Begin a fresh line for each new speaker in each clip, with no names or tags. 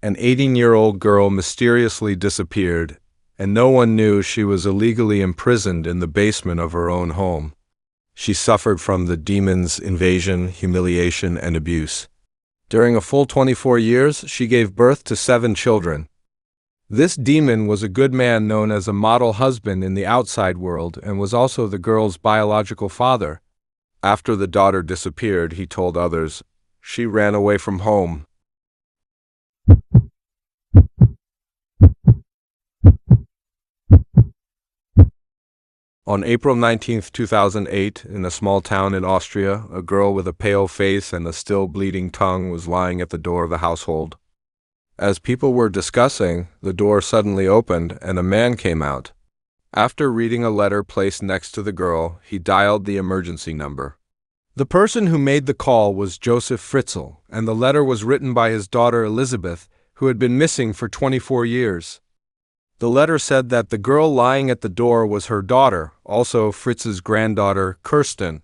An 18-year-old girl mysteriously disappeared, and no one knew she was illegally imprisoned in the basement of her own home. She suffered from the demon's invasion, humiliation, and abuse. During a full 24 years, she gave birth to 7 children. This demon was a good man known as a model husband in the outside world and was also the girl's biological father. After the daughter disappeared, he told others, she ran away from home. On April 19, 2008, in a small town in Austria, a girl with a pale face and a still bleeding tongue was lying at the door of the household. As people were discussing, the door suddenly opened and a man came out. After reading a letter placed next to the girl, he dialed the emergency number. The person who made the call was Josef Fritzl, and the letter was written by his daughter Elizabeth, who had been missing for 24 years. The letter said that the girl lying at the door was her daughter, also Fritz's granddaughter, Kirsten.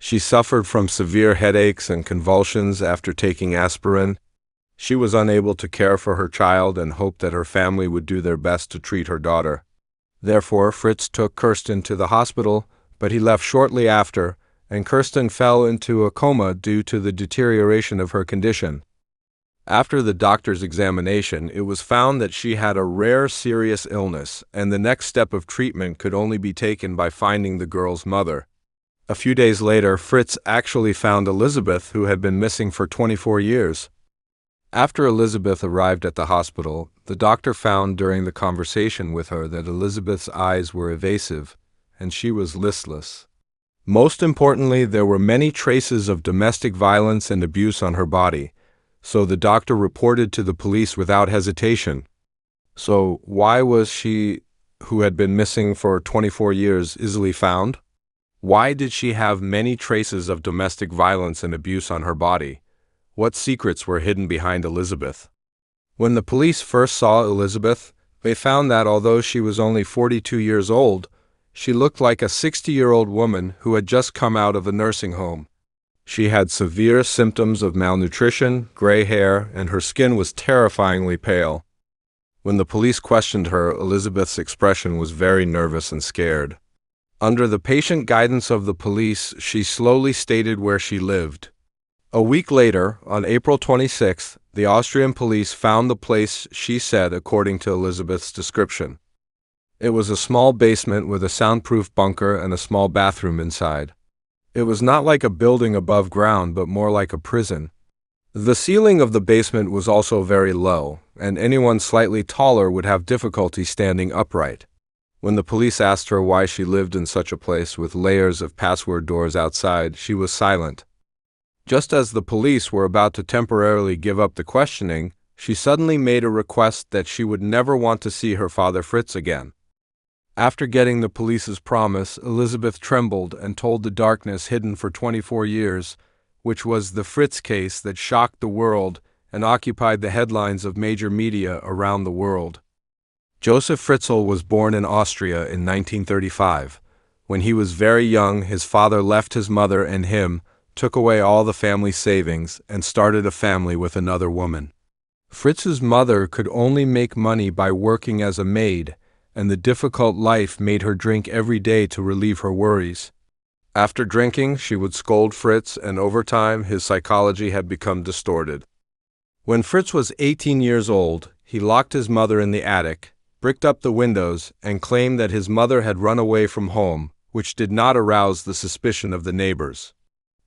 She suffered from severe headaches and convulsions after taking aspirin. She was unable to care for her child and hoped that her family would do their best to treat her daughter. Therefore, Fritz took Kirsten to the hospital, but he left shortly after, and Kirsten fell into a coma due to the deterioration of her condition. After the doctor's examination, it was found that she had a rare serious illness, and the next step of treatment could only be taken by finding the girl's mother. A few days later, Fritz actually found Elizabeth, who had been missing for 24 years. After Elizabeth arrived at the hospital, the doctor found during the conversation with her that Elizabeth's eyes were evasive, and she was listless. Most importantly, there were many traces of domestic violence and abuse on her body, so the doctor reported to the police without hesitation. So why was she, who had been missing for 24 years, easily found? Why did she have many traces of domestic violence and abuse on her body? What secrets were hidden behind Elizabeth? When the police first saw Elizabeth, they found that although she was only 42 years old, she looked like a 60-year-old woman who had just come out of a nursing home. She had severe symptoms of malnutrition, gray hair, and her skin was terrifyingly pale. When the police questioned her, Elizabeth's expression was very nervous and scared. Under the patient guidance of the police, she slowly stated where she lived. A week later, on April 26th, the Austrian police found the place she said according to Elizabeth's description. It was a small basement with a soundproof bunker and a small bathroom inside. It was not like a building above ground, but more like a prison. The ceiling of the basement was also very low, and anyone slightly taller would have difficulty standing upright. When the police asked her why she lived in such a place with layers of password doors outside, she was silent. Just as the police were about to temporarily give up the questioning, she suddenly made a request that she would never want to see her father Fritz again. After getting the police's promise, Elizabeth trembled and told the darkness hidden for 24 years, which was the Fritz case that shocked the world and occupied the headlines of major media around the world. Josef Fritzl was born in Austria in 1935. When he was very young, his father left his mother and him, took away all the family savings, and started a family with another woman. Fritz's mother could only make money by working as a maid, and the difficult life made her drink every day to relieve her worries. After drinking, she would scold Fritz, and over time, his psychology had become distorted. When Fritz was 18 years old, he locked his mother in the attic, bricked up the windows, and claimed that his mother had run away from home, which did not arouse the suspicion of the neighbors.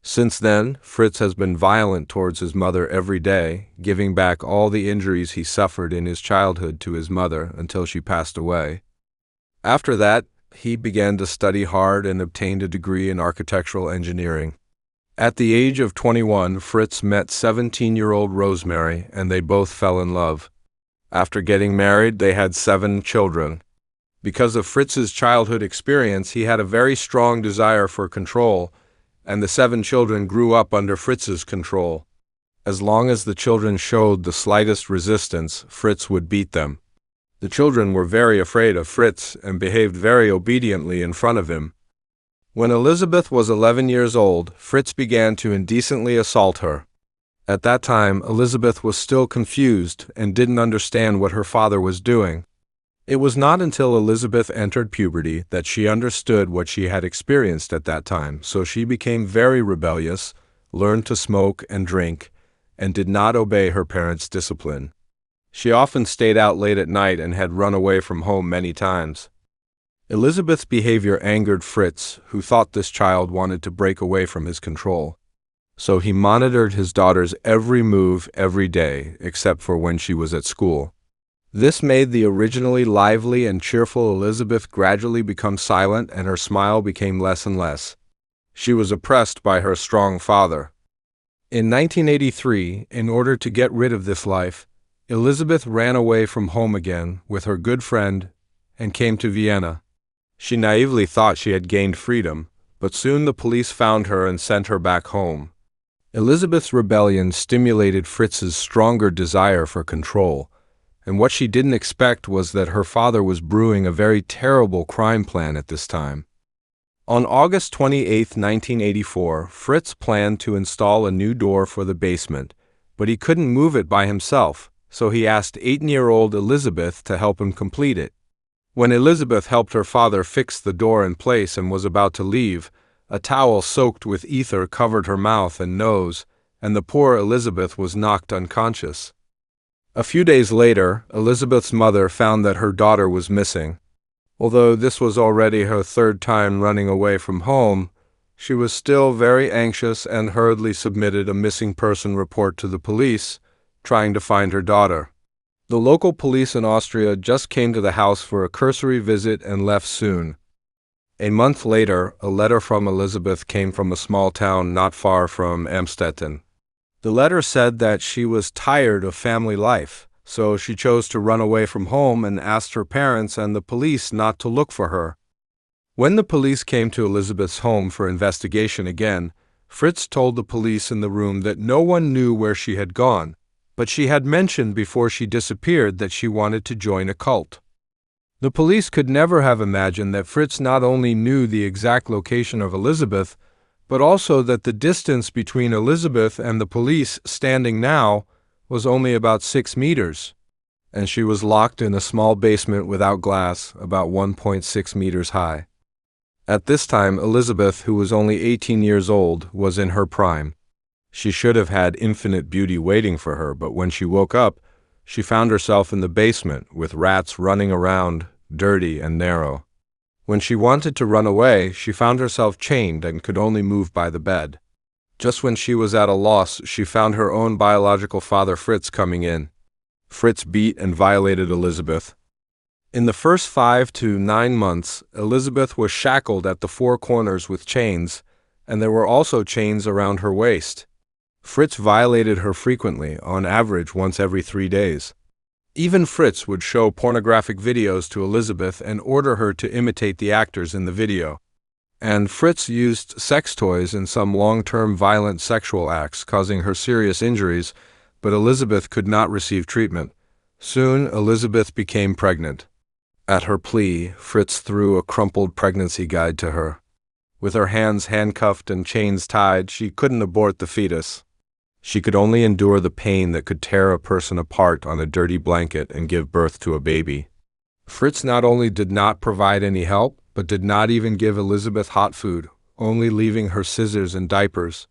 Since then, Fritz has been violent towards his mother every day, giving back all the injuries he suffered in his childhood to his mother until she passed away. After that, he began to study hard and obtained a degree in architectural engineering. At the age of 21, Fritz met 17-year-old Rosemary, and they both fell in love. After getting married, they had 7 children. Because of Fritz's childhood experience, he had a very strong desire for control, and the 7 children grew up under Fritz's control. As long as the children showed the slightest resistance, Fritz would beat them. The children were very afraid of Fritz and behaved very obediently in front of him. When Elizabeth was 11 years old, Fritz began to indecently assault her. At that time, Elizabeth was still confused and didn't understand what her father was doing. It was not until Elizabeth entered puberty that she understood what she had experienced at that time, so she became very rebellious, learned to smoke and drink, and did not obey her parents' discipline. She often stayed out late at night and had run away from home many times. Elizabeth's behavior angered Fritz, who thought this child wanted to break away from his control. So he monitored his daughter's every move every day, except for when she was at school. This made the originally lively and cheerful Elizabeth gradually become silent, and her smile became less and less. She was oppressed by her strong father. In 1983, in order to get rid of this life, Elizabeth ran away from home again with her good friend and came to Vienna. She naively thought she had gained freedom, but soon the police found her and sent her back home. Elizabeth's rebellion stimulated Fritz's stronger desire for control, and what she didn't expect was that her father was brewing a very terrible crime plan at this time. On August 28, 1984, Fritz planned to install a new door for the basement, but he couldn't move it by himself, so he asked 8-year-old Elizabeth to help him complete it. When Elizabeth helped her father fix the door in place and was about to leave, a towel soaked with ether covered her mouth and nose, and the poor Elizabeth was knocked unconscious. A few days later, Elizabeth's mother found that her daughter was missing. Although this was already her third time running away from home, she was still very anxious and hurriedly submitted a missing person report to the police, trying to find her daughter. The local police in Austria just came to the house for a cursory visit and left soon. A month later, a letter from Elizabeth came from a small town not far from Amstetten. The letter said that she was tired of family life, so she chose to run away from home and asked her parents and the police not to look for her. When the police came to Elizabeth's home for investigation again, Fritz told the police in the room that no one knew where she had gone, but she had mentioned before she disappeared that she wanted to join a cult. The police could never have imagined that Fritz not only knew the exact location of Elizabeth, but also that the distance between Elizabeth and the police standing now was only about 6 meters, and she was locked in a small basement without glass, about 1.6 meters high. At this time, Elizabeth, who was only 18 years old, was in her prime. She should have had infinite beauty waiting for her, but when she woke up, she found herself in the basement with rats running around, dirty and narrow. When she wanted to run away, she found herself chained and could only move by the bed. Just when she was at a loss, she found her own biological father Fritz coming in. Fritz beat and violated Elizabeth. In the first 5 to 9 months, Elizabeth was shackled at the 4 corners with chains, and there were also chains around her waist. Fritz violated her frequently, on average once every 3 days. Even Fritz would show pornographic videos to Elizabeth and order her to imitate the actors in the video. And Fritz used sex toys in some long-term violent sexual acts, causing her serious injuries, but Elizabeth could not receive treatment. Soon, Elizabeth became pregnant. At her plea, Fritz threw a crumpled pregnancy guide to her. With her hands handcuffed and chains tied, she couldn't abort the fetus. She could only endure the pain that could tear a person apart on a dirty blanket and give birth to a baby. Fritz not only did not provide any help, but did not even give Elizabeth hot food, only leaving her scissors and diapers.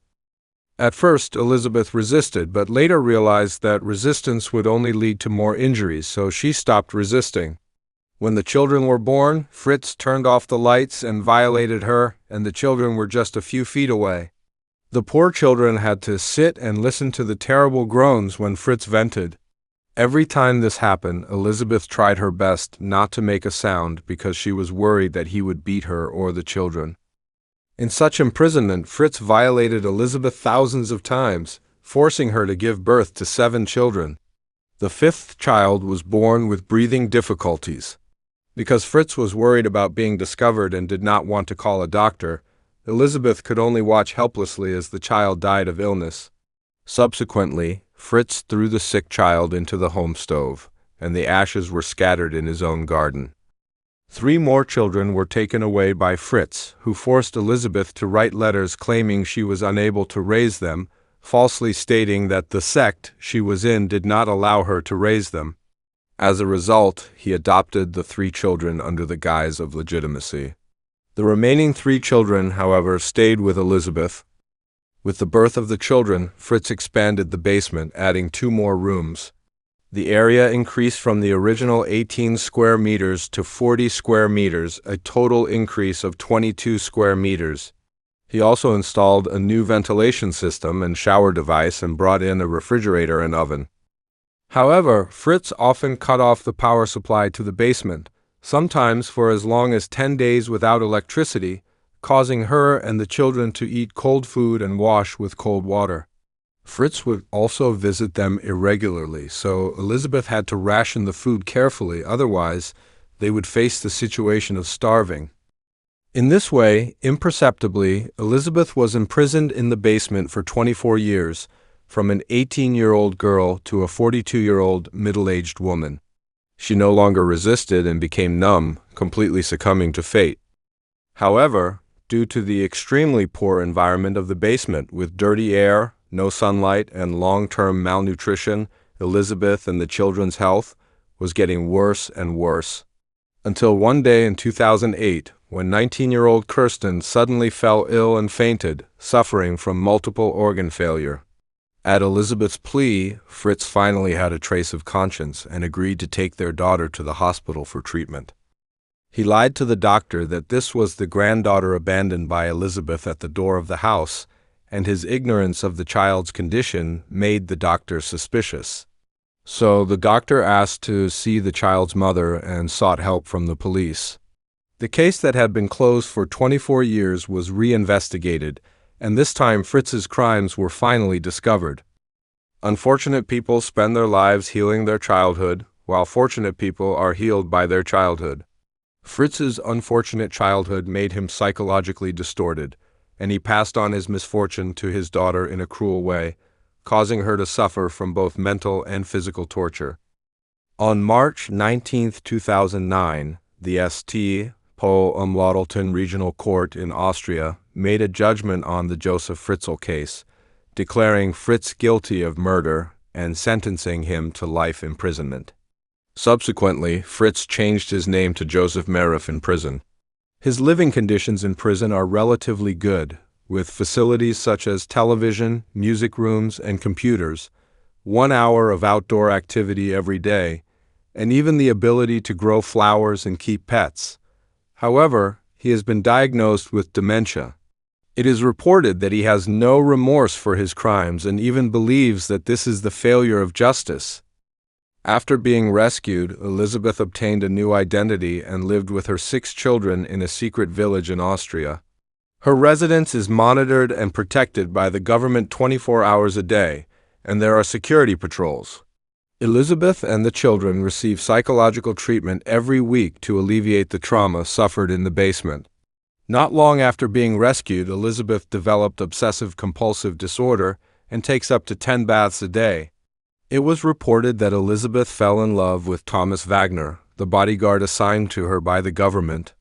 At first, Elizabeth resisted, but later realized that resistance would only lead to more injuries, so she stopped resisting. When the children were born, Fritz turned off the lights and violated her, and the children were just a few feet away. The poor children had to sit and listen to the terrible groans when Fritz vented. Every time this happened, Elizabeth tried her best not to make a sound because she was worried that he would beat her or the children. In such imprisonment, Fritz violated Elizabeth thousands of times, forcing her to give birth to 7 children. The 5th child was born with breathing difficulties. Because Fritz was worried about being discovered and did not want to call a doctor, Elizabeth could only watch helplessly as the child died of illness. Subsequently, Fritz threw the sick child into the home stove, and the ashes were scattered in his own garden. 3 more children were taken away by Fritz, who forced Elizabeth to write letters claiming she was unable to raise them, falsely stating that the sect she was in did not allow her to raise them. As a result, he adopted the 3 children under the guise of legitimacy. The remaining 3 children, however, stayed with Elizabeth. With the birth of the children, Fritz expanded the basement, adding 2 more rooms. The area increased from the original 18 square meters to 40 square meters, a total increase of 22 square meters. He also installed a new ventilation system and shower device and brought in a refrigerator and oven. However, Fritz often cut off the power supply to the basement, sometimes for as long as 10 days without electricity, causing her and the children to eat cold food and wash with cold water. Fritz would also visit them irregularly, so Elizabeth had to ration the food carefully, otherwise they would face the situation of starving. In this way, imperceptibly, Elizabeth was imprisoned in the basement for 24 years, from an 18-year-old girl to a 42-year-old middle-aged woman. She no longer resisted and became numb, completely succumbing to fate. However, due to the extremely poor environment of the basement with dirty air, no sunlight, and long-term malnutrition, Elizabeth and the children's health was getting worse and worse. Until one day in 2008, when 19-year-old Kirsten suddenly fell ill and fainted, suffering from multiple organ failure. At Elizabeth's plea, Fritz finally had a trace of conscience and agreed to take their daughter to the hospital for treatment. He lied to the doctor that this was the granddaughter abandoned by Elizabeth at the door of the house, and his ignorance of the child's condition made the doctor suspicious. So the doctor asked to see the child's mother and sought help from the police. The case that had been closed for 24 years was reinvestigated, and this time Fritz's crimes were finally discovered. Unfortunate people spend their lives healing their childhood, while fortunate people are healed by their childhood. Fritz's unfortunate childhood made him psychologically distorted, and he passed on his misfortune to his daughter in a cruel way, causing her to suffer from both mental and physical torture. On March 19, 2009, the St. Paul-Umlauten Regional Court in Austria made a judgment on the Josef Fritzl case, declaring Fritz guilty of murder and sentencing him to life imprisonment. Subsequently, Fritz changed his name to Josef Merif in prison. His living conditions in prison are relatively good, with facilities such as television, music rooms, and computers, 1 hour of outdoor activity every day, and even the ability to grow flowers and keep pets. However, he has been diagnosed with dementia. It is reported that he has no remorse for his crimes and even believes that this is the failure of justice. After being rescued, Elizabeth obtained a new identity and lived with her 6 children in a secret village in Austria. Her residence is monitored and protected by the government 24 hours a day, and there are security patrols. Elizabeth and the children receive psychological treatment every week to alleviate the trauma suffered in the basement. Not long after being rescued, Elizabeth developed obsessive-compulsive disorder and takes up to 10 baths a day. It was reported that Elizabeth fell in love with Thomas Wagner, the bodyguard assigned to her by the government,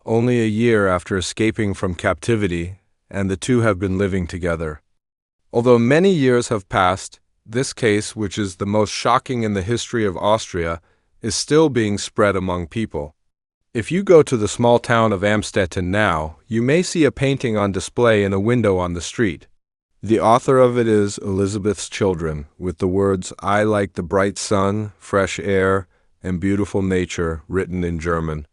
only a year after escaping from captivity, and the two have been living together. Although many years have passed, this case, which is the most shocking in the history of Austria, is still being spread among people. If you go to the small town of Amstetten now, you may see a painting on display in a window on the street. The author of it is Elizabeth's children, with the words, "I like the bright sun, fresh air, and beautiful nature," written in German.